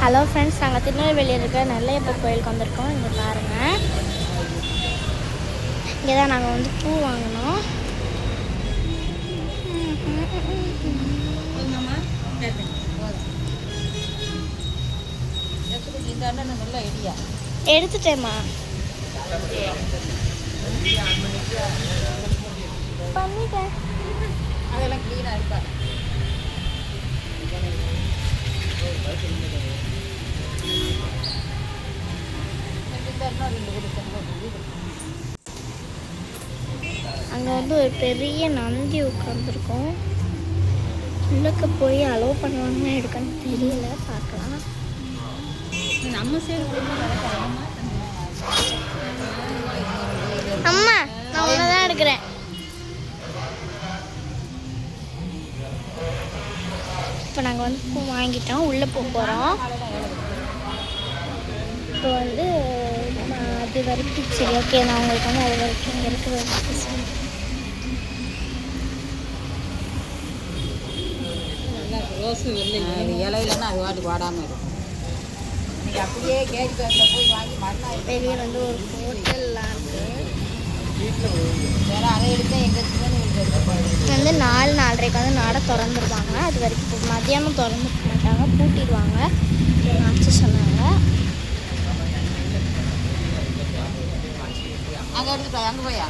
Hello friends, நாங்கள் திருநெல்வேலியில் இருக்கிற நெல்லையப்பர் கோயிலுக்கு வந்திருக்கோம். இங்கே பாருங்கள், இங்கே தான் நாங்கள் வந்து பூ வாங்கினோம். எடுத்துட்டேம்மா. பண்ணிட்டேன். அதெல்லாம் க்ளீனாக இருக்கா? அங்கே வந்து ஒரு பெரிய நந்தி உட்காந்துருக்கோம். உள்ளக்க போய் அலோவ் பண்ணுவாங்கன்னா எடுக்கன்னு தெரியல, பார்க்கலாம். நம்ம சைடு அம்மா, நான் உன்னை தான் எடுக்கிறேன். இப்போ நாங்கள் வந்து பூ வாங்கிட்டோம், உள்ளே போக போகிறோம். இப்போ வந்து அது வரைக்கும் சரி, ஓகே, நான் உங்களுக்கு வந்து அது வரைக்கும் இங்கே இருக்கிற ரோஸு இலையிலன்னா அது வாட்டு வாடாமல் இருக்கும். நீங்கள் அப்படியே கேட் பேக்கில் போய் வாங்கி மறுநாள் வெளியே வந்து ஒரு ஹோட்டல்லாம் இருக்குது. வேறு அதை எடுத்தால் எங்கள் வந்து 4-4:30 வந்து நடை திறந்துருவாங்க. அது வரைக்கும் மதியானம் திறந்துக்க மாட்டாங்க, பூட்டிடுவாங்க. ஆச்சு சொன்னாங்க. அங்கே எடுத்துட்டோம், அங்கே போயா